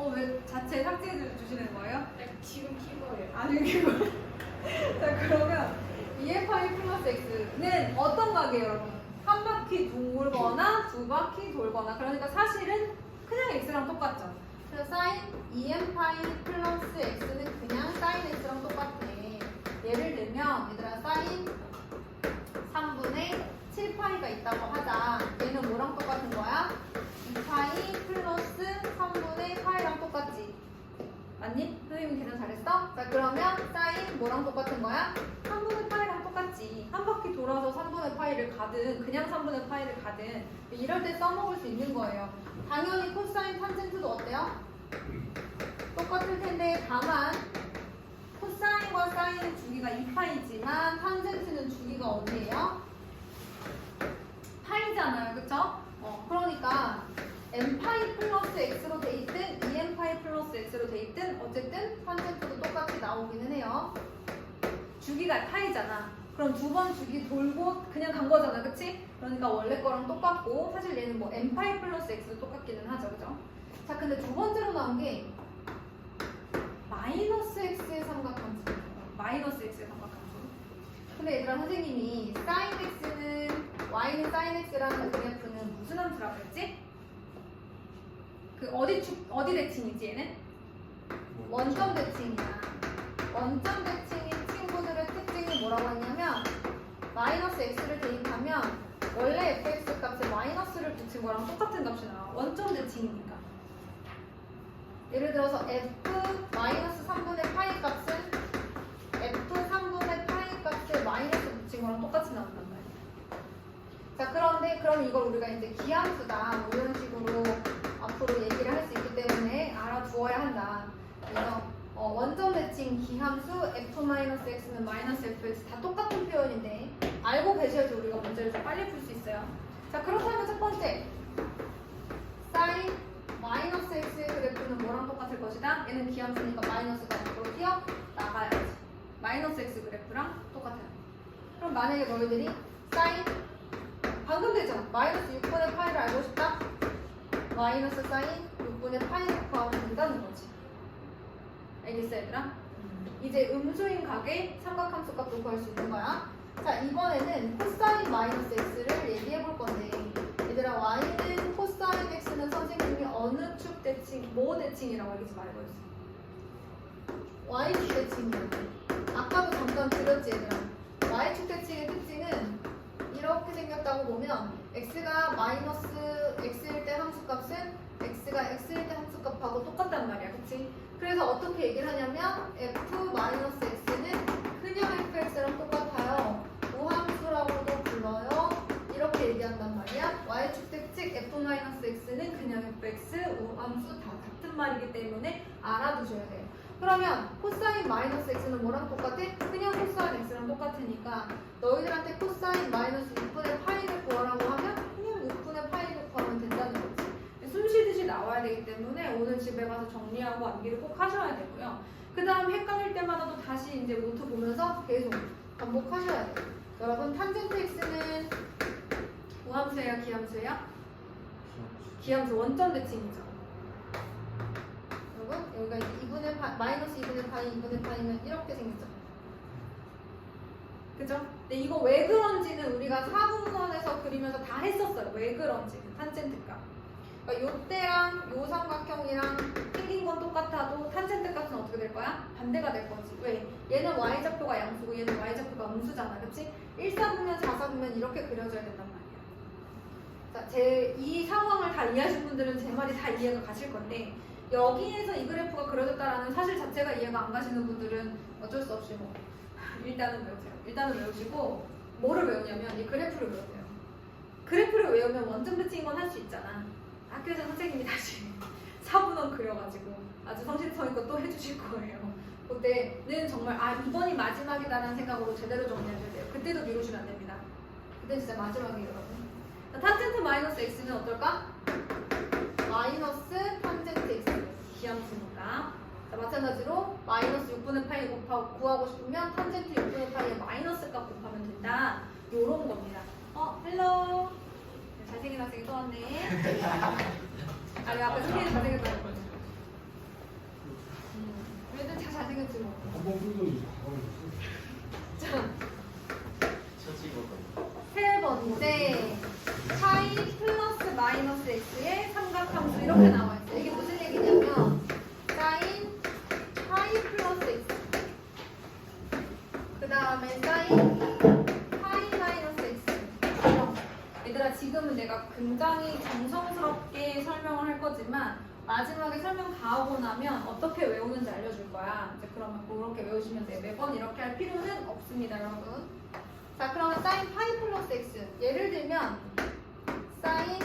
왜 자체 삭제해 주시는 거예요? 네, 지금 킨 거예요. 아니 그거. 자 그러면 EFI 플러스 X는 어떤 각이에요 여러분? 한 바퀴 돌거나 두 바퀴 돌거나 그러니까 사실은 그냥 X랑 똑같죠. 그래서 sin EM파이 플러스 X는 그냥 sin X랑 똑같아. 예를 들면 얘들아 sin 3분의 7파이가 있다고 하자. 얘는 뭐랑 똑같은 거야? 2파이 플러스 3분의 파이랑 똑같지. 맞니? 선생님 계산 잘했어? 자 그러면 sin 뭐랑 똑같은 거야? 3분의 파이랑 똑같지. 한 바퀴 돌아서 3분의 파이를 가든 그냥 3분의 파이를 가든 이럴 때 써먹을 수 있는 거예요. 당연히 코사인 탄젠트도 어때요? 똑같을 텐데 다만 코사인과 사인의 주기가 2파이지만 탄젠트는 주기가 어디예요? 파이잖아요. 그쵸? 그러니까 n파이 플러스 x로 돼 있든 2n파이 플러스 x로 돼 있든 어쨌든 탄젠트도 똑같이 나오기는 해요. 주기가 파이잖아. 그럼 두 번 주기 돌고 그냥 간 거잖아. 그치? 그러니까 원래 거랑 똑같고 사실 얘는 뭐 n파이 플러스 x도 똑같기는 하죠. 그죠? 자 근데 두 번째로 나온 게 마이너스 x의 삼각함수. 마이너스 x의 삼각함수. 근데 얘들아 선생님이 sin x는 y는 sin x라는 그래프는 무슨 함수라고 했지? 그 어디 대칭이지 얘는? 원점 대칭이야. 원점 대칭인 친구들의 특징이 뭐라고 했냐면 마이너스 x를 대입하면 원래 fx 값에 마이너스를 붙인 거랑 똑같은 값이 나와. 원점 대칭이니까. 예를 들어서 f 마이너스 3분의 파이 값은 f 3분의 파이 값에 마이너스 붙인 거랑 똑같이 나온단 말이야. 자 그런데 그럼 이걸 우리가 이제 기함수다 뭐 이런 식으로 앞으로 얘기를 할 수 있기 때문에 알아두어야 한다. 그래서 원점 대칭 기함수 f-x는 마이너스 fx 다 똑같은 표현인데 알고 계셔야지 우리가 문제를 좀 빨리 풀 수 있어요. 자 그렇다면 첫 번째 sin 마이너스 x의 그래프는 뭐랑 똑같을 것이다? 얘는 기함수니까 마이너스가 앞으로 튀어 나가야지. 마이너스 x 그래프랑 똑같아요. 그럼 만약에 너희들이 sin 방금 되잖아. 마이너스 6분의 파이를 알고 싶다? 마이너스 사인 6분의 파이를 구하면 된다는 거지. 알겠어 얘들아? 이제 음수인 각의 삼각함수 값도 구할 수 있는 거야. 자 이번에는 코사인 마이너스 x를 얘기해 볼 건데 얘들아 y는 코사인 x는 선생님이 어느 축 대칭, 뭐 대칭이라고 얘기 좀 알고 있어. y축 대칭이야. 아까도 잠깐 들었지 얘들아. y축 대칭의 특징은 이렇게 생겼다고 보면 x가 마이너스 x일 때 함수값은 x가 x일 때 함수값하고 똑같단 말이야. 그치? 그래서 어떻게 얘기를 하냐면 f-x는 그냥 fx랑 똑같아요. 우함수라고도 불러요. 이렇게 얘기한단 말이야. y축 특징 f-x는 그냥 fx, 우함수 다 같은 말이기 때문에 알아두셔야 돼요. 그러면 코사인 마이너스 x는 뭐랑 똑같아? 그냥 코사인 x랑 똑같으니까 너희들한테 코사인 마이너스 6분의 파이를 구하라고 하면 그냥 6분의 파이를 구하면 된다는 거지. 숨 쉬듯이 나와야 되기 때문에 오늘 집에 가서 정리하고 암기를 꼭 하셔야 되고요. 그 다음 헷갈릴 때마다도 다시 이제 노트 보면서 계속 반복하셔야 돼요. 여러분 탄젠트 x는 우함수예요? 기함수예요? 기함수 원점 대칭이죠. 여기가 이제 2분의 파, 마이너스 2분의 파이, 2분의 파이면 이렇게 생겼죠. 그죠? 근데 이거 왜 그런지는 우리가 4분원에서 그리면서 다 했었어요. 왜 그런지 탄젠트 값. 그러니까 요때랑 요 삼각형이랑 생긴 건 똑같아도 탄젠트 값은 어떻게 될 거야? 반대가 될 거지. 왜? 얘는 y좌표가 양수고 얘는 y좌표가 음수잖아. 그치? 1사분면 4사분면 이렇게 그려져야 된단 말이야. 자, 이 상황을 다 이해하신 분들은 제 말이 다 이해가 가실 건데 여기에서 이 그래프가 그려졌다라는 사실 자체가 이해가 안 가시는 분들은 어쩔 수 없이 뭐 일단은 외우세요. 일단은 외우시고 뭐를 외우냐면 이 그래프를 외우세요. 그래프를 외우면 원점 대칭인 건 할 수 있잖아. 학교에서 선생님이 다시 4분원 그려가지고 아주 성실성의껏 또 해주실 거예요. 그때는 정말 이번이 마지막이다라는 생각으로 제대로 정리하셔야 돼요. 그때도 미루시면 안 됩니다. 그때 진짜 마지막이에요 여러분. 탄젠트 마이너스 x는 어떨까? 마이너스 탄젠트 x 기함수니까. 자, 마찬가지로 마이너스 6분의 파이 구하고 싶으면 탄젠트 6분의 파이에 마이너스 값 곱하면 된다. 요런 겁니다. 헬로. 잘생긴 학생이 또 왔네. 내가 아까 선생님 잘생겼다는 거지. 한번 풀더니 이제 가만히 있어. 자, 처지거든. 세 번째 파이 플러스 마이너스 x의 삼각함수 이렇게 나와 있어요. 이게 무슨 얘기냐면 사인 파이 플러스 x 그 다음에 사인 파이 마이너스 x 이런 거. 얘들아 지금은 내가 굉장히 정성스럽게 설명을 할 거지만 마지막에 설명 다 하고 나면 어떻게 외우는지 알려줄 거야. 이제 그러면 그렇게 외우시면 돼. 매번 이렇게 할 필요는 없습니다, 여러분. 자, 그러면 사인 파이 플러스 x. 예를 들면 사인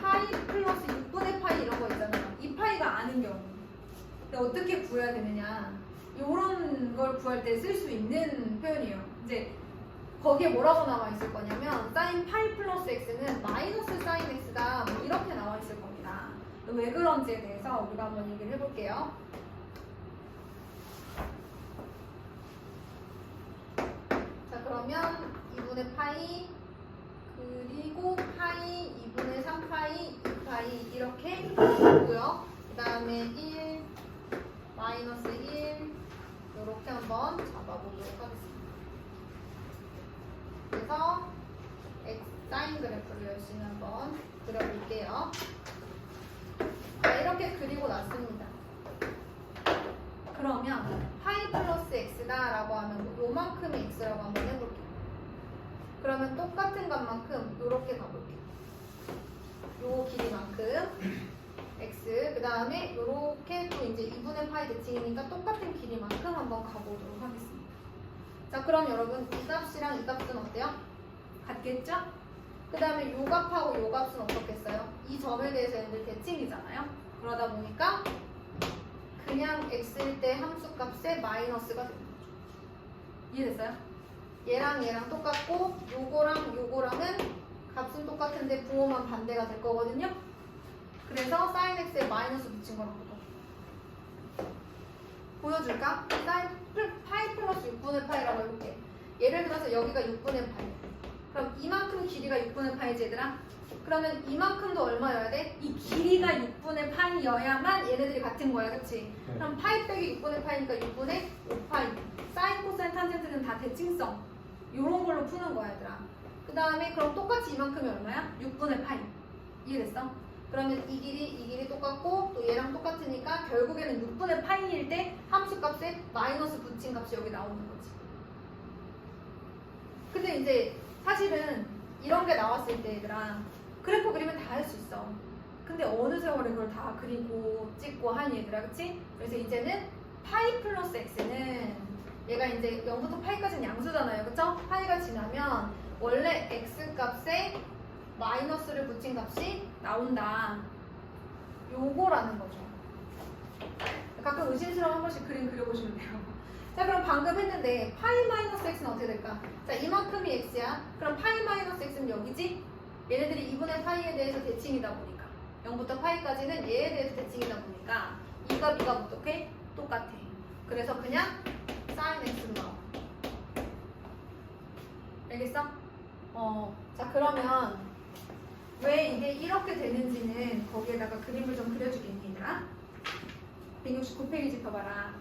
파이 플러스 6분의 파이 이런 거 있잖아요. 이 파이가 아는 경우. 근데 어떻게 구해야 되느냐? 이런 걸 구할 때 쓸 수 있는 표현이에요. 이제 거기에 뭐라고 나와 있을 거냐면 사인 파이 플러스 x는 마이너스 사인 x다 뭐 이렇게 나와 있을 겁니다. 왜 그런지에 대해서 우리가 한번 얘기를 해볼게요. 자, 그러면 2분의 파이 그리고 파이 2분의 3파이 2파이 이렇게 있고요. 그 다음에 1 마이너스 1 이렇게 한번 잡아보도록 하겠습니다. 그래서 x 사인 그래프를 열심히 한번 그려볼게요. 자, 이렇게 그리고 났습니다. 그러면 파이 플러스 x다 라고 하면 요만큼의 x라고 한번 해볼게요. 그러면 똑같은 값만큼 요렇게 가볼게요. 요 길이만큼 x 그 다음에 요렇게 또 이제 2분의 파이 대칭이니까 똑같은 길이만큼 한번 가보도록 하겠습니다. 자, 그럼 여러분 이 값이랑 이 값은 어때요? 같겠죠? 그 다음에 요 값하고 요 값은 어떻겠어요? 이 점에 대해서 얘들 대칭이잖아요. 그러다 보니까 그냥 x일 때 함수값에 마이너스가 됩니다. 이해됐어요? 얘랑 얘랑 똑같고 요거랑 요거랑은 값은 똑같은데 부호만 반대가 될 거거든요. 그래서 sin x에 마이너스 붙인 거라고 보여줄까? sin 파이 플러스 6분의 파이라고 해볼게. 예를 들어서 여기가 6분의 파이. 그럼 이만큼 길이가 6분의 파이지 얘들아? 그러면 이만큼도 얼마여야 돼? 이 길이가 6분의 파이여야만 얘네들이 같은 거야, 그치? 네. 그럼 파이 빼기 6분의 파이니까 6분의 5파이. 사인, 코사인, 탄젠트는 다 대칭성. 요런 걸로 푸는 거야, 얘들아. 그 다음에 그럼 똑같이 이만큼이 얼마야? 6분의 파이. 이해됐어? 그러면 이 길이 똑같고 또 얘랑 똑같으니까 결국에는 6분의 파이일 때 함수값에 마이너스 붙인 값이 여기 나오는 거지. 근데 이제 사실은 이런 게 나왔을 때 얘들아 그래프 그리면 다 할 수 있어. 근데 어느 세월에 그걸 다 그리고 찍고 하니 얘들아, 그치? 그래서 이제는 파이 플러스 x는 얘가 이제 0부터 파이까지는 양수잖아요, 그쵸? 파이가 지나면 원래 x 값에 마이너스를 붙인 값이 나온다. 요거라는 거죠. 가끔 의심스러운 한 번씩 그림 그려보시면 돼요. 자, 그럼 방금 했는데 파이 마이너스 x는 어떻게 될까? 자, 이만큼이 x야. 그럼 파이 마이너스 x는 여기지? 얘네들이 2분의 파이에 대해서 대칭이다 보니까 0부터 파이까지는 얘에 대해서 대칭이다 보니까 이 값이가 어떻게? 똑같아. 그래서 그냥 sin x로 나와. 알겠어? 자, 그러면 왜 이게 이렇게 되는지는 거기에다가 그림을 좀 그려주겠니, 얘들아? 169페이지 펴봐라.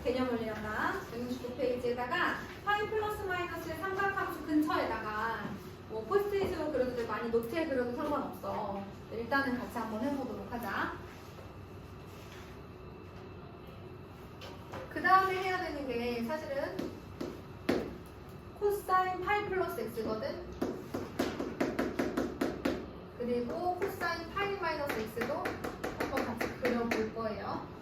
개념 원리라나 169페이지에다가 파이 플러스 마이너스의 삼각함수 근처에다가 뭐 포스트잇으로 그려도 되고 아니 노트에 그려도 상관없어. 일단은 같이 한번 해보도록 하자. 그 다음에 해야 되는 게 사실은 코사인 파이 플러스 x거든. 그리고 코사인 파이 마이너스 x도 한번 같이 그려볼 거예요.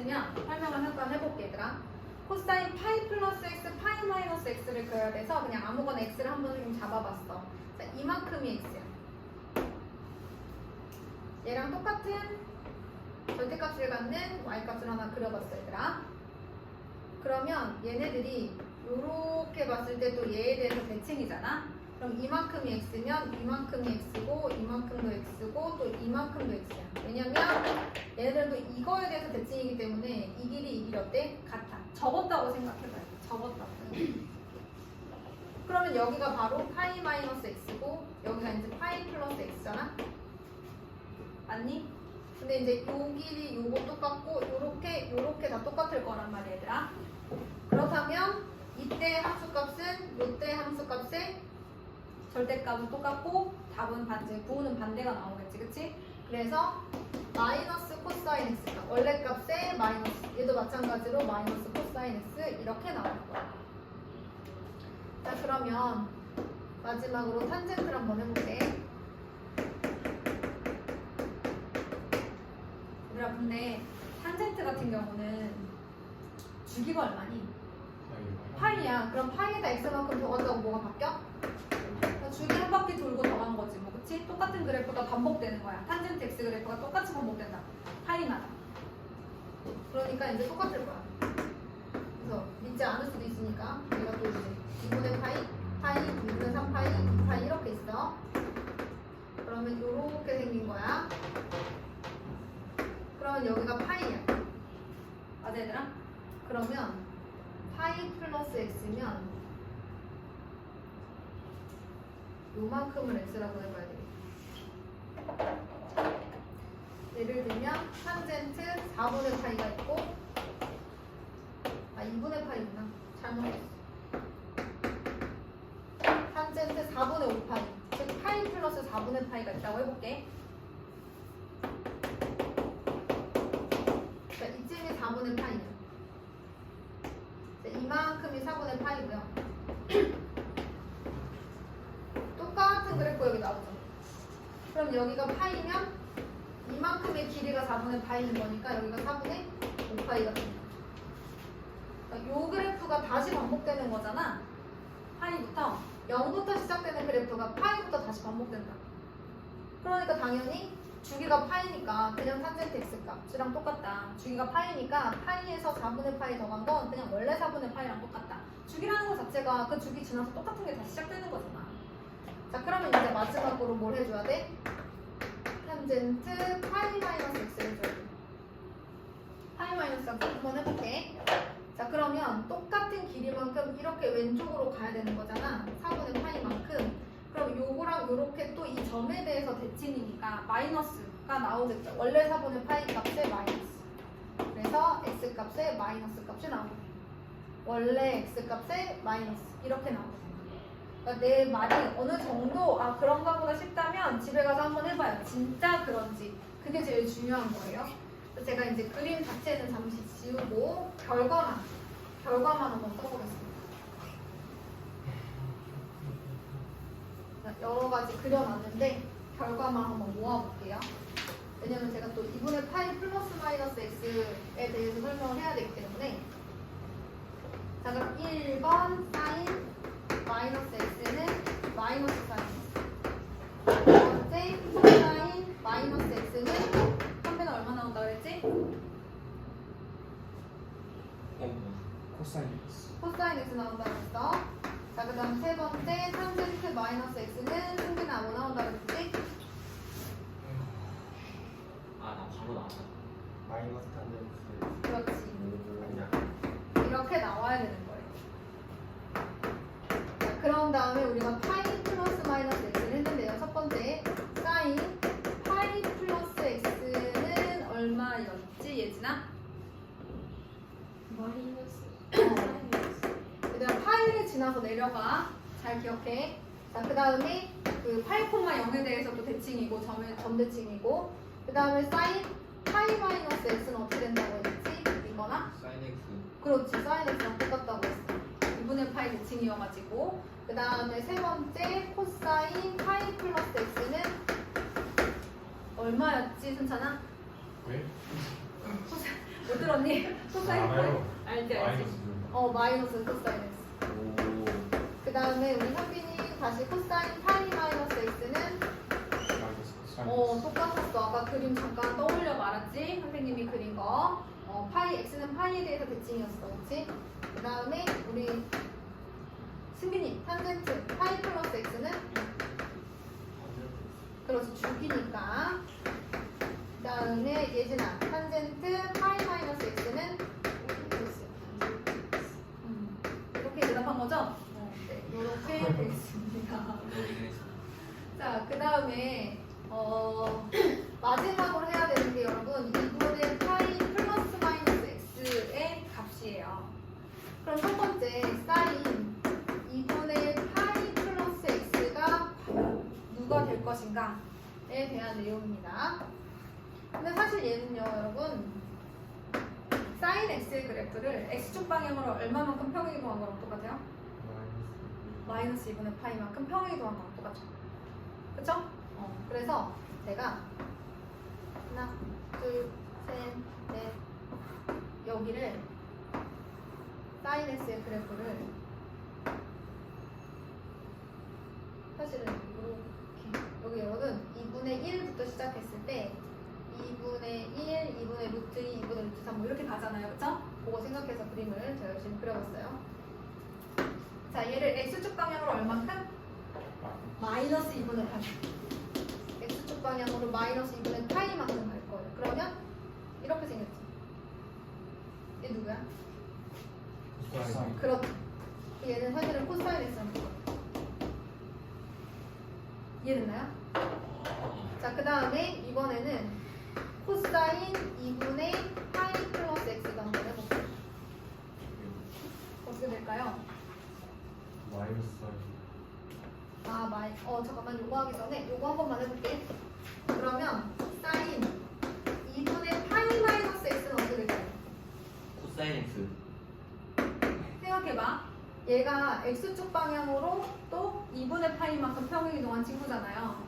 있으면 설명을 잠깐 해볼게 얘들아. 코사인 파이 플러스 x, 파이 마이너스 x를 그려야 돼서 그냥 아무거나 x를 한 번 좀 잡아봤어. 자, 이만큼이 x야. 얘랑 똑같은 절대값을 갖는 y값을 하나 그려봤어 얘들아. 그러면 얘네들이 요렇게 봤을 때 또 얘에 대해서 대칭이잖아. 그럼 이만큼이 x면 이만큼이 x고 이만큼도 x고 또 이만큼도 x야. 왜냐면 얘네들도 이거에 대해서 대칭이기 때문에 이 길이 이 길이 어때? 같아. 접었다고 생각해봐요. 접었다고. 그러면 여기가 바로 파이 마이너스 x고 여기가 이제 파이 플러스 x잖아. 맞니? 근데 이제 요 길이 요거 똑같고 요렇게 다 똑같을 거란 말이야 얘들아. 그렇다면 이때 함수값은 요때 함수값의 절대값은 똑같고 답은 반대, 부호는 반대가 나오겠지, 그치? 그래서 마이너스 코사인 x가 원래 값에 마이너스, 얘도 마찬가지로 마이너스 코사인 x 이렇게 나올 거야. 자, 그러면 마지막으로 탄젠트를 한번 해볼게. 얘들아, 근데 탄젠트 같은 경우는 주기가 얼마니? 파이야. 그럼 파이에다 x만큼 더한다고 뭐가 바뀌어? 주기 한 바퀴 돌고 더한 거지 뭐, 그치? 똑같은 그래프가 반복되는 거야. 탄젠트 x 그래프가 똑같이 반복된다. 파이마다. 그러니까 이제 똑같을 거야. 그래서 믿지 않을 수도 있으니까 우리가 또 이제 2분의 파이, 2분의 3파이, 2파이 이렇게 있어. 그러면 요렇게 생긴 거야. 그러면 여기가 파이야. 맞아 얘들아? 그러면 파이 플러스 x면 요만큼을 x라고 해봐야 되겠다. 예를 들면 탄젠트 4분의 파이가 있고 2분의 파이구나. 잘못했어. 탄젠트 4분의 5파이 즉 파이 플러스 4분의 파이가 있다고 해볼게. 자, 이쯤이 4분의 파이야. 자, 이만큼이 4분의 파이고요. 똑같은 그래프 여기 나오죠. 그럼 여기가 파이면 이만큼의 길이가 4분의 파이인 거니까 여기가 4분의 5파이가 됩니다. 그러니까 요 그래프가 다시 반복되는 거잖아. 파이부터 0부터 시작되는 그래프가 파이부터 다시 반복된다. 그러니까 당연히 주기가 파이니까 그냥 탄젠트 x 값이랑 똑같다. 주기가 파이니까 파이에서 4분의 파이 더한 건 그냥 원래 4분의 파이랑 똑같다. 주기라는 것 자체가 그 주기 지나서 똑같은 게 다시 시작되는 거잖아. 자, 그러면 이제 마지막으로 뭘 해줘야 돼? 탄젠트 파이 마이너스 x를 줘야 돼. 파이 마이너스 x 한번 해볼게. 자, 그러면 똑같은 길이만큼 이렇게 왼쪽으로 가야 되는 거잖아. 4분의 파이만큼. 그럼 요거랑 요렇게 또 이 점에 대해서 대칭이니까 마이너스가 나오겠죠. 원래 4분의 파이 값에 마이너스. 그래서 x 값에 마이너스 값이 나오고 원래 x 값에 마이너스 이렇게 나오고. 그러니까 내 말이 어느 정도 그런가 보다 싶다면 집에 가서 한번 해봐요. 진짜 그런지. 그게 제일 중요한 거예요. 그래서 제가 이제 그림 자체는 잠시 지우고 결과만 한번 써보겠습니다. 여러 가지 그려놨는데 결과만 한번 모아볼게요. 왜냐면 제가 또 2분의 파이 플러스 마이너스 x에 대해서 설명을 해야 되기 때문에. 자, 그럼 1번 사인 마이너스 x는 마이너스 사인 x. 두 번째 코사인 마이너스 x는 선배는 얼마 나온다 그랬지? 코사인 x. 코사인 x 나온다 그랬어. 자, 그 다음 세 번째 탄젠트 마이너스 x는 승빈아 뭐 나온다 그랬지? 나 바로 나왔다. 마이너스 탄젠트. 그렇지. 아니야. 이렇게 나와야 되는 거예요. 자, 그런 다음에 우리가 파이 플러스 마이너스 x를 했는데요. 첫 번째 사인 파이 플러스 x는 얼마였지 예진아? 마이너스 그다음 파이를 지나서 내려가. 잘 기억해. 자, 그 다음에 그 8,0에 대해서 또 대칭이고 점 대칭이고 그 다음에 사인 파이 마이너스 x는 어떻게 된다고 했지? 이거나? 사인 x. 그렇지. 사인 x랑 똑같다고 했어. 2분의 파이 대칭이어가지고 그 다음에 세 번째 코사인 파이 플러스 x는 얼마였지 순찬아? 왜? 못 들었니? 코사인 파이? 알아요. 알지 알지. 마이너스 좀. 마이너스 코사인 x. 오. 그 다음에 우리 현빈이 다시 코사인 파이 마이너스 x는 마이너스 코사인. 똑같았어. 아까 그림 잠깐 떠올려 말았지? 선생님이 그린 거. 파이 x는 파이에 대해서 대칭이었어. 그렇지? 그 다음에 우리 승빈이 탄젠트 파이 플러스 x는 그렇지 주기니까. 그 다음에 예진아 탄젠트 파이 마이너스 x는 이렇게 대답한 거죠? 네, 이렇게 되겠습니다. 자, 그 다음에 마지막으로 해야 되는 게 여러분 2분의 파이 플러스 마이너스 x의 값이에요. 그럼 첫 번째 사인 2분의 파이 플러스 x가 누가 될 것인가에 대한 내용입니다. 근데 사실 얘는요 여러분 사인 x의 그래프를 x축 방향으로 얼마만큼 평행이동한 거랑 똑같아요? 마이너스 2분의 파이만큼 평행이동한 거랑 똑같죠. 그쵸? 그래서 제가 하나, 둘, 셋, 넷 여기를 사인 x의 그래프를 사실은 이렇게 여기 여러분 2분의 1부터 시작했을 때 2분의 1, 2분의 루트 2, 2분의 루트 3 뭐 이렇게 가잖아요. 그쵸? 그거 생각해서 그림을 제가 열심히 그려봤어요. 자, 얘를 x축 방향으로 얼만큼? 마이너스 2분의 파이. x축 방향으로 마이너스 2분의 파이만큼 갈 거예요. 그러면 이렇게 생겼지. 얘 누구야? 코사인. 그렇지. 얘는 사실은 코사인 x라는 거예요. 이해됐나요? 자, 그 다음에 이번에는 코사인 2분의 파이 플러스 x가 한번 해볼게요. 어떻게 될까요? 마이너스 사인. 잠깐만 요거 하기 전에 요거 한 번만 해볼게. 그러면 사인 2분의 파이 마이너스 x는 어떻게 될까요? 코사인 x. 생각해봐. 얘가 x축 방향으로 또 2분의 파이만큼 평행이동한 친구잖아요.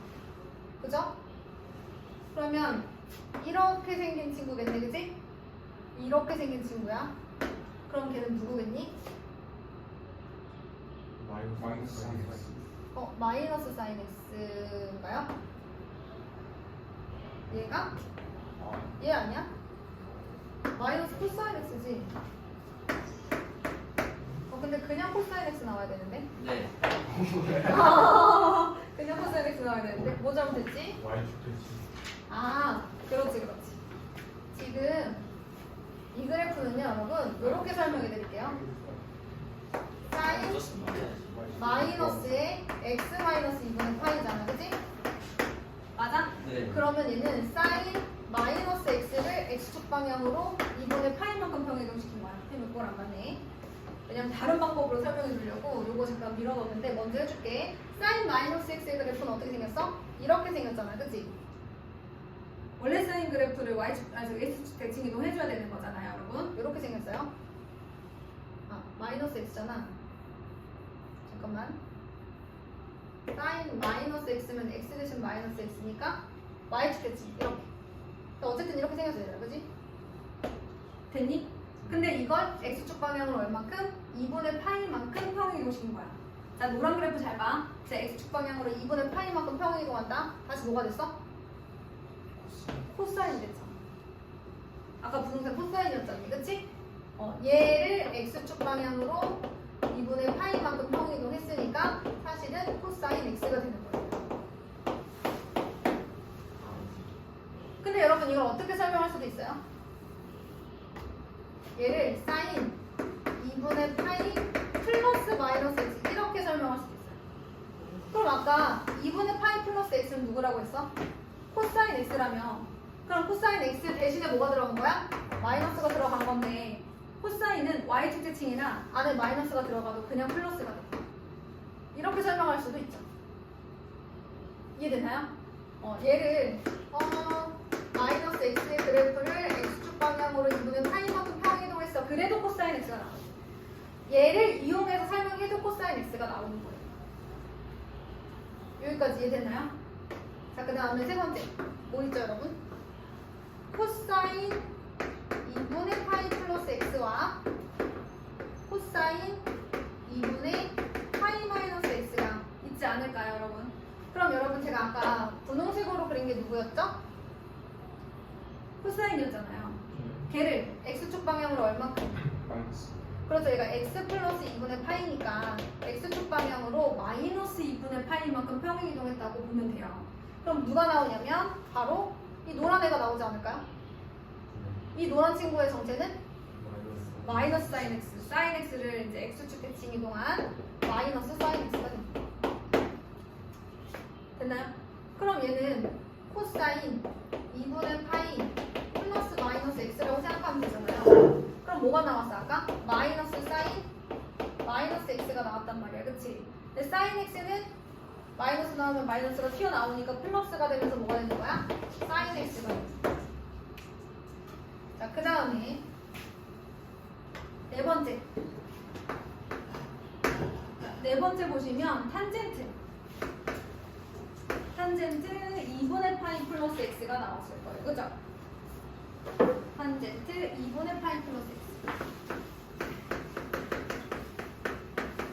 그죠? 그러면 이렇게 생긴 친구겠네, 그지? 이렇게 생긴 친구야. 그럼 걔는 누구겠니? 마이너스 사인. 마이너스 사인 x인가요? 얘가? 얘 아니야? 마이너스 코사인 x지? 근데 그냥 코사인 x 나와야 되는데? 네. 그냥 코사인 x 나와야 되는데? 뭐 잘못했지? Y축 대칭. 그렇지. 지금 이 그래프는요, 여러분, 이렇게 설명해 드릴게요. 사인 마이너스의 x 마이너스 2분의 파이잖아, 그치? 맞아? 네. 그러면 얘는 사인 마이너스 x를 x축 방향으로 2분의 파이만큼 평행이동시킨 거야. 쌤이 그걸 안 봤네. 왜냐면 다른 방법으로 설명해 주려고 요거 잠깐 밀어넣었는데 먼저 해줄게. 사인 마이너스 x의 그래프는 어떻게 생겼어? 이렇게 생겼잖아, 그치? 원래 사인 그래프를 x축 대칭 이동 해줘야 되는 거잖아요, 여러분. 이렇게 생겼어요. 마이너스 x잖아. 잠깐만. 사인 마이너스 x면 x 대신 마이너스 x니까 y축 대칭 이렇게. 어쨌든 이렇게 생겼어요, 그지? 됐니? 근데 이걸 x축 방향으로 얼만큼? 2분의 파이만큼 평행이동시킨 거야. 자, 노란 그래프 잘 봐. 자, x축 방향으로 2분의 파이만큼 평행이동한다. 다시 뭐가 됐어? 코사인 됐잖아. 아까 분홍색 코사인이었잖니, 그치? 얘를 x축 방향으로 2분의 파이만큼 평행이동했으니까 사실은 코사인 x가 되는 거예요. 근데 여러분 이걸 어떻게 설명할 수도 있어요? 얘를 사인 2분의 파이 플러스 마이너스 x 이렇게 설명할 수도 있어요. 그럼 아까 2분의 파이 플러스 x는 누구라고 했어? 코사인 x라며. 그럼 코사인 x 대신에 뭐가 들어간 거야? 마이너스가 들어간 건데 코사인은 y축 대칭이나 안에 마이너스가 들어가도 그냥 플러스가 돼. 이렇게 설명할 수도 있죠. 이해되나요? 얘를 마이너스 x의 그래프를 x축 방향으로 2분의 파이만큼 평행이동했어. 그래도 코사인 x가 나와. 얘를 이용해서 설명해도 코사인 x가 나오는 거예요. 여기까지 이해됐나요? 자, 그 다음에 세 번째 뭐 있죠, 여러분? 코사인 2분의 파이 플러스 x와 코사인 2분의 파이 마이너스 x가 있지 않을까요, 여러분? 그럼 여러분 제가 아까 분홍색으로 그린 게 누구였죠? 코사인이었잖아요. 걔를 x축 방향으로 얼마큼? 마이너스. 그래서 얘가 x 플러스 2분의 파이니까 x축 방향으로 마이너스 2분의 파이만큼 평행이동했다고 보면 돼요. 그럼 누가 나오냐면 바로 이 노란 애가 나오지 않을까요? 이 노란 친구의 정체는 마이너스 사인 x. 사인 x를 이제 x축 대칭 이동한 마이너스 사인 x가 됩니다. 됐나요? 그럼 얘는 코사인 2분의 파이 플러스 마이너스 x라고 생각하면 되잖아요. 그럼 뭐가 나왔어 아까? 마이너스 사인 마이너스 x가 나왔단 말이야, 그치? 근데 사인 x는 마이너스 나오면 마이너스가 튀어나오니까 플러스가 되면서 뭐가 되는 거야? 사인 x가 되는 거야. 자, 그 다음에 네 번째. 네 번째 보시면 탄젠트 2분의 파이 플러스 x가 나왔을 거예요, 그죠? 탄젠트 2분의 파이 플러스 x.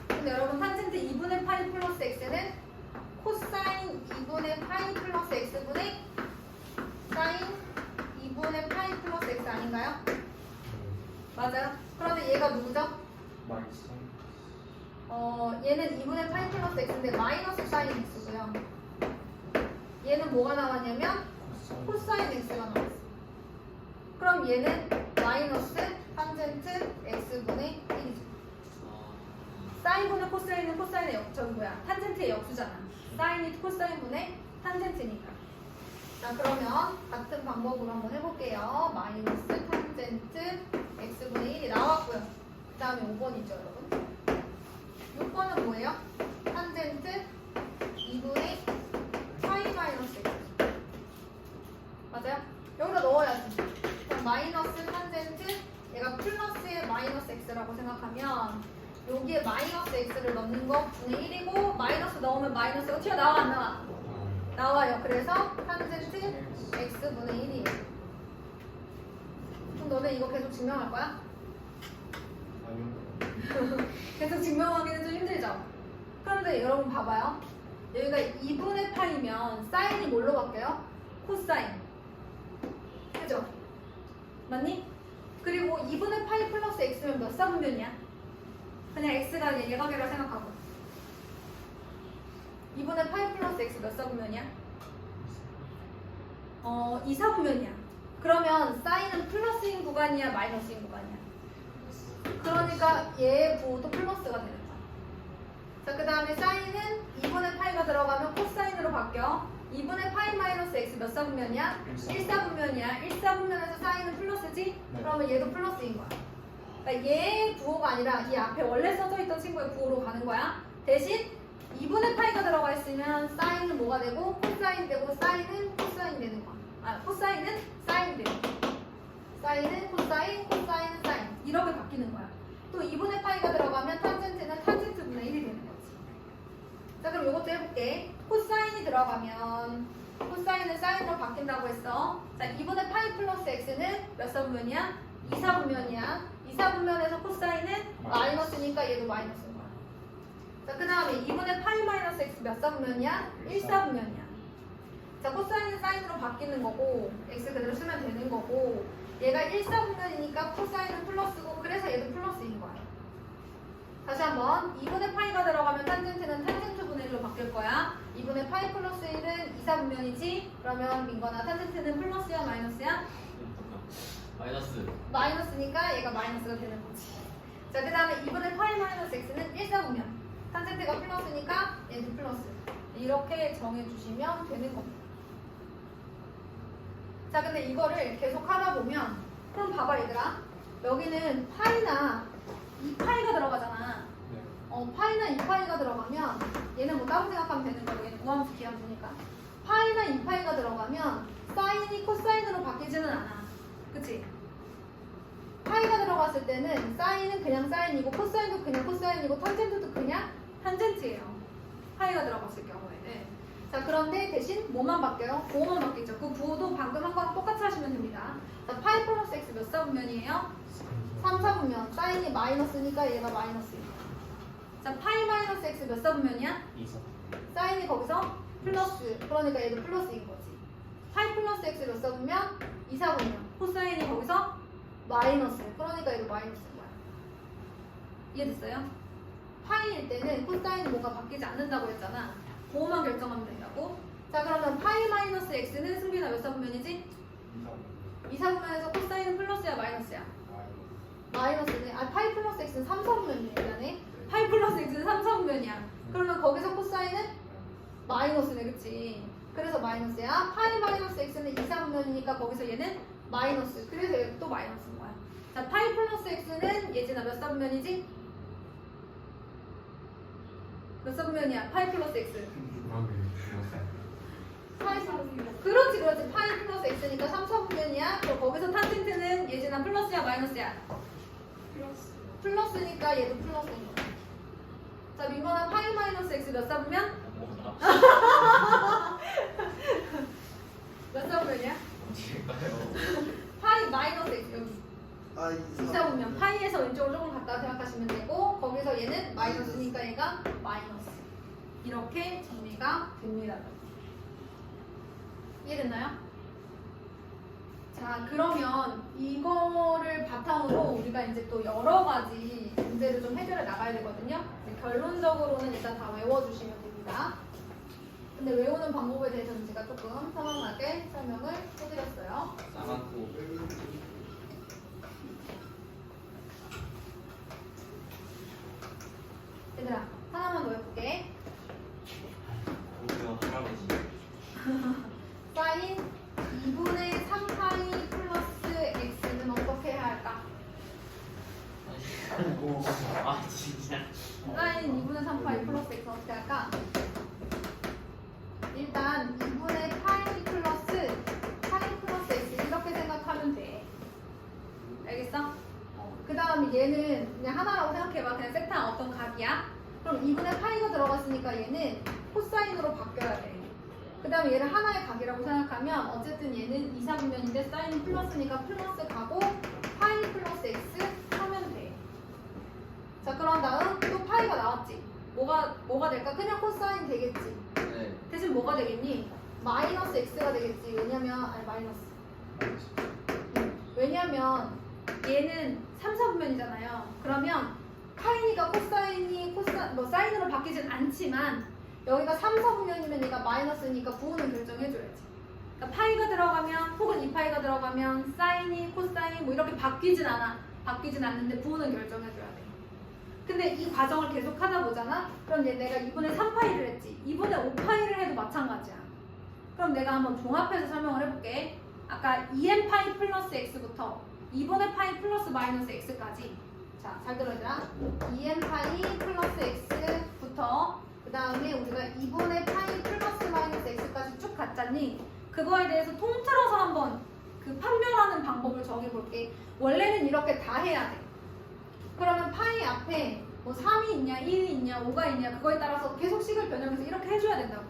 근데 여러분 탄젠트 2분의 파이 플러스 x는 코사인 2분의 파이 플러스 x분의 사인 2분의 파이 플러스 x 아닌가요? 맞아요? 그런데 얘가 누구죠? 마이너스. 얘는 2분의 파이 플러스 x인데 마이너스 사인 x고요. 얘는 뭐가 나왔냐면 코사인 x가 나왔어. 그럼 얘는 마이너스 탄젠트 x분의 1이죠. 사인분의 코사인은 코사인의 저기 뭐야 탄젠트의 역수잖아. 사인이 코사인분의 탄젠트니까. 자, 그러면 같은 방법으로 한번 해볼게요. 마이너스 탄젠트 x분의 1이 나왔고요. 그 다음에 5번이죠, 여러분. 6번은 뭐예요? 탄젠트 2분의 파이 마이너스 x. 맞아요? 여기다 넣어야지. 그럼 마이너스 탄젠트 얘가 플러스의 마이너스 x라고 생각하면 여기에 마이너스 x를 넣는 거 분의 1이고 마이너스 넣으면 마이너스가 튀어나와 안 나와? 나와요. 그래서 탄젠트 x분의 1이에요. 그럼 너네 이거 계속 증명할 거야? 아니요. 계속 증명하기는 좀 힘들죠? 그런데 여러분 봐봐요. 여기가 2분의 파이면 사인이 뭘로 바뀌어요? 코사인. 그죠? 맞니? 그리고 2분의 파이 플러스 x면 몇 사분면이야? 그냥 x가 예각이라 생각하고 2분의 파이 플러스 x 몇 사분면이야? 2사분면이야. 그러면 사인은 플러스인 구간이야 마이너스인 구간이야? 그러니까 얘 부호도 플러스가 되는 거야. 자, 그 다음에 사인은 2분의 파이가 들어가면 코사인으로 바뀌어. 2분의 파이 마이너스 x 몇 사분면이야? 1사분면이야. 1사분면에서 사인은 플러스지? 네. 그러면 얘도 플러스인 거야. 그러니까 얘 부호가 아니라 이 앞에 원래 써져 있던 친구의 부호로 가는 거야. 대신 2분의 파이가 들어가 있으면 사인은 뭐가 되고 코사인 되고 사인은 코사인 되는 거야. 코사인은 사인 되고 사인은 코사인, 코사인은 사인 이렇게 바뀌는 거야. 또 2분의 파이가 들어가면 탄젠트는 탄젠트분의 1이 되는 거지. 자, 그럼 이것도 해볼게. 코사인이 들어가면 코사인은 사인으로 바뀐다고 했어. 자, 2분의 파이 플러스 x는 몇 사분면이야? 2사분면이야. 2사분면에서 코사인은 마이너스니까 얘도 마이너스인 거야. 자, 그 다음에 2분의 파이 마이너스 x 몇 사분면이야? 1사분면이야. 자, 코사인은 사인으로 바뀌는 거고 x 그대로 쓰면 되는 거고 얘가 1사분면이니까 코사인은 플러스고 그래서 얘도 플러스인 거야. 다시 한번 2분의 파이가 들어가면 탄젠트는 탄젠트분의 1로 바뀔 거야. 2분의 파이 플러스 1은 2사분면이지? 그러면 민건아 탄젠트는 플러스야 마이너스야? 마이너스. 마이너스니까 얘가 마이너스가 되는 거지. 자, 그 다음에 2분의 파이 마이너스 x는 1사분면. 탄젠트가 플러스니까 얘도 플러스. 이렇게 정해주시면 되는 겁니다. 자, 근데 이거를 계속 하다 보면 그럼 봐봐 얘들아. 여기는 파이나 2파이가 들어가잖아. 네. 파이나 2파이가 들어가면 얘는 뭐 따로 생각하면 되는 거고 얘는 우함수 기함수니까 파이나 2파이가 들어가면 사인이 코사인으로 바뀌지는 않아. 그치? 파이가 들어갔을 때는 사인은 그냥 사인이고 코사인도 그냥 코사인이고 탄젠트도 그냥 탄젠트예요. 파이가 들어갔을 경우에는. 자, 그런데 대신 뭐만 바뀌어요? 부호만 바뀌죠. 그 부호도 방금 한 거랑 똑같이 하시면 됩니다. 자, 파이 플러스 x 몇 사분면이에요? 3 사분면. 사인이 마이너스니까 얘가 마이너스입니다. 자, 파이 마이너스 x 몇 사분면이야? 2사. 사인이 거기서 플러스. 그러니까 얘도 플러스인 거지. 파이 플러스 x 몇 사분면? 2 사분면. 코사인이 거기서 마이너스. 그러니까 얘도 마이너스인 거야. 이해됐어요? 파이일 때는 코사인이 뭔가 바뀌지 않는다고 했잖아. 부호만 결정하면 된다고. 자, 그러면 파이 마이너스 x는 승빈아 몇 사분면이지? 2사. 2 사분면에서 코사인은 플러스야 마이너스야? 마이너스. 마이너스네. 아, 파이 플러스 x는 3 사분면이네. 파이 플러스 x는 3 사분면이야. 그러면 거기서 코사인은 마이너스네, 그치? 그래서 마이너스야. 파이 마이너스 x는 2 사분면이니까 거기서 얘는 마이너스. 그래서 얘도 또 마이너스인 거야. 자, 파이 플러스 x는 예진아 몇 사분면이지? 몇 사분면이야? 파이 플러스 x. 파이 플러스. 그렇지. 파이 플러스 x니까 3 사분면이야. 그럼 거기서 탄젠트는 예진아 플러스야 마이너스야? 플러스니까 얘도 플러스인 거야. 자, 민건아 파이 마이너스 x 몇 사분면? 몇 사분면이야? 파이 마이너스 x 여기. 아, 2사분면. 파이에서 왼쪽으로 조금 갔다 생각하시면 되고 거기서 얘는 마이너스니까 얘가 마이너스. 이렇게 정리가 됩니다. 이해됐나요? 자, 그러면 이거를 바탕으로 우리가 이제 또 여러 가지 문제를 좀 해결해 나가야 되거든요. 결론적으로는 일단 다 외워주시면 됩니다. 근데 외우는 방법에 대해서는 제가 조금 상황하게 설명을 해드렸어요. 쌍한코. 얘들아, 하나만 더 해볼게. 공부형 할아버지. 사인 2분의 3파이 플러스 x는 어떻게 해야 할까? 아 진짜. 사인 2분의 3파이 플러스 x 어떻게 할까? 일단 2분의 파이 플러스 x 이렇게 생각하면 돼. 알겠어? 그 다음에 얘는 그냥 하나라고 생각해봐. 그냥 세타는 어떤 각이야? 그럼 2분의 파이가 들어갔으니까 얘는 코사인으로 바뀌어야 돼. 그 다음에 얘를 하나의 각이라고 생각하면 어쨌든 얘는 2, 3분면인데 사인이 플러스니까 플러스 가고 파이 플러스 x 하면 돼. 자, 그런 다음 또 파이가 나왔지. 뭐가 될까? 그냥 코사인 되겠지. 네. 대신 뭐가 되겠니? 마이너스 x가 되겠지. 왜냐면 마이너스. 왜냐면 얘는 3, 4분면이잖아요. 그러면 파이니까 코사인이 사인으로 바뀌진 않지만 여기가 3, 4분면이면 얘가 마이너스니까 부호는 결정해줘야지. 그러니까 파이가 들어가면 혹은 2파이가 들어가면 사인이 코사인 뭐 이렇게 바뀌진 않아. 바뀌진 않는데 부호는 결정해줘야 돼. 근데 이 과정을 계속 하다 보잖아? 그럼 얘 내가 2분의 3파이를 했지. 2분의 5파이를 해도 마찬가지야. 그럼 내가 한번 종합해서 설명을 해볼게. 아까 2n파이 플러스 x부터 2분의 파이 플러스 마이너스 x까지. 자, 잘 들어 얘들아. 2n파이 플러스 x부터 그 다음에 우리가 2분의 파이 플러스 마이너스 x까지 쭉 갔잖니? 그거에 대해서 통틀어서 한번 그 판별하는 방법을 정해볼게. 원래는 이렇게 다 해야 돼. 그러면 파이 앞에 뭐 3이 있냐, 1이 있냐, 5가 있냐 그거에 따라서 계속 식을 변형해서 이렇게 해줘야 된다고.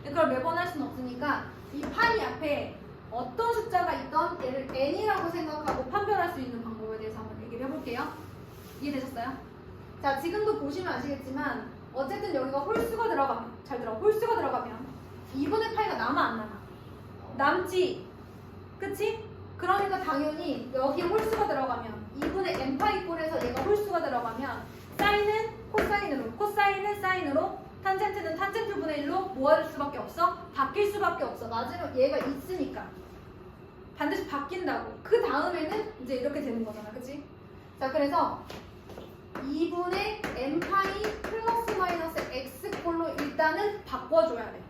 그걸 매번 할 수는 없으니까 이 파이 앞에 어떤 숫자가 있던 얘를 n이라고 생각하고 판별할 수 있는 방법에 대해서 한번 얘기를 해볼게요. 이해되셨어요? 자, 지금도 보시면 아시겠지만 어쨌든 여기가 홀수가 들어가면, 잘 들어, 홀수가 들어가면 2분의 파이가 남아 안 남아? 남지. 그치? 그러니까 당연히 여기에 홀수가 들어가면 2분의 n파이 꼴에서 얘가 홀수가 들어가면 사인은 코사인으로, 코사인은 사인으로, 탄젠트는 탄젠트 분의 1로 뭐 할 수밖에 없어? 바뀔 수밖에 없어. 맞으면 얘가 있으니까 반드시 바뀐다고. 그 다음에는 이제 이렇게 되는 거잖아. 그치? 자, 그래서 2분의 n파이 플러스 마이너스 x꼴로 일단은 바꿔줘야 돼.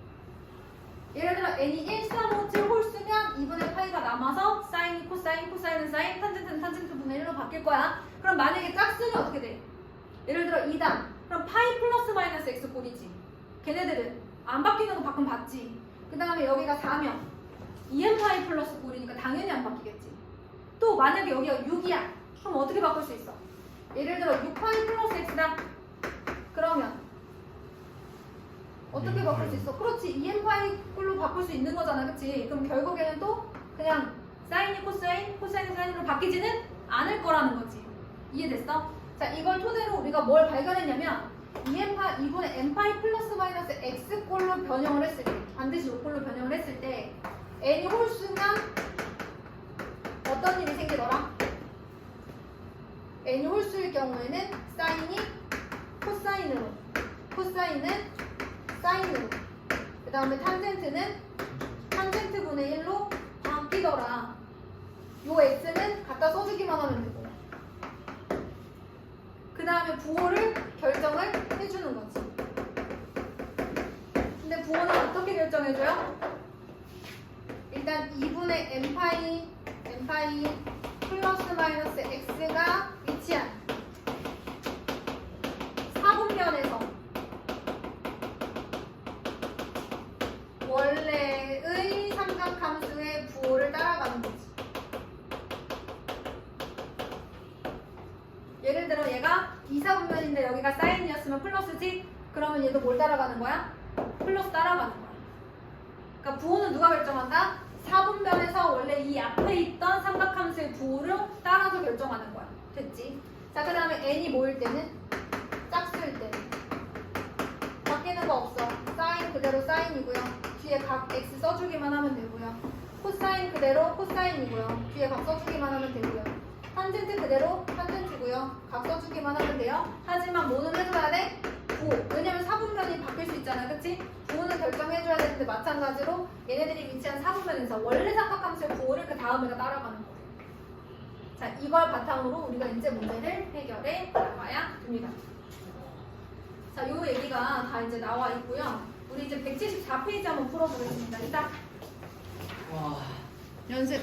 예를 들어 n이 1, 3, 5, 7 홀수면 2분의 파이가 남아서 사인이 코사인, 코사인은 사인, 탄젠트는 탄젠트 분의 1로 바뀔 거야. 그럼 만약에 짝수면 어떻게 돼? 예를 들어 2단. 그럼 파이 플러스 마이너스 x꼴이지. 걔네들은 안 바뀌는 거 바꾸면 받지. 그 다음에 여기가 4면 2n파이 플러스 꼴이니까 당연히 안 바뀌겠지. 또 만약에 여기가 6이야. 그럼 어떻게 바꿀 수 있어? 예를 들어 6파이 플러스 x다. 그러면 어떻게 바꿀 수 있어? 그렇지. 2n파이 꼴로 바꿀 수 있는 거잖아. 그치? 그럼 결국에는 또 그냥 사인이 코사인, 코사인이 사인으로 바뀌지는 않을 거라는 거지. 이해됐어? 자, 이걸 토대로 우리가 뭘 발견했냐면 2분의 n파이 플러스 마이너스 x 꼴로 변형을 했을 때, 반드시 요 꼴로 변형을 했을 때 n이 홀수면 어떤 일이 생기더라? n이 홀수일 경우에는 사인이 코사인으로, 코사인은 사인으로, 그 다음에 탄젠트는 탄젠트 분의 1로 바뀌더라. 요 x는 갖다 써주기만 하면 되고, 그 다음에 부호를 결정을 해주는 거지. 근데 부호는 어떻게 결정해줘요? 일단 2분의 n파이 플러스 마이너스 x가 위치한 4분면에서 원래의 삼각함수의 부호를 따라가는 거지. 예를 들어 얘가 2사분면인데 여기가 사인이었으면 플러스지? 그러면 얘도 뭘 따라가는 거야? 플러스 따라가는 거야. 그러니까 부호는 누가 결정한다? 4분면에서 원래 이 앞에 있던 삼각함수의 부호를 따라서 결정하는 거야. 됐지? 자, 그 다음에 n이 뭐일 때는? 짝수일 때는 바뀌는 거 없어. 사인 그대로 사인이고요. 뒤에 각 x 써주기만 하면 되고요. 코사인 그대로 코사인이고요. 뒤에 각 써주기만 하면 되고요. 탄젠트 그대로 탄젠트고요. 각 써주기만 하면 돼요. 하지만 뭐는 해줘야 돼? 부호. 왜냐면 4분면이 바뀔 수 있잖아. 그치? 부호는 결정해줘야 되는데 마찬가지로 얘네들이 위치한 4분면에서 원래 삼각함수의 부호를 그 다음에가 따라가는 거예요. 자, 이걸 바탕으로 우리가 이제 문제를 해결해 나가야 됩니다. 자, 요 얘기가 다 이제 나와 있고요. 우리 이제 174페이지 한번 풀어보겠습니다. 일단 와. 연습.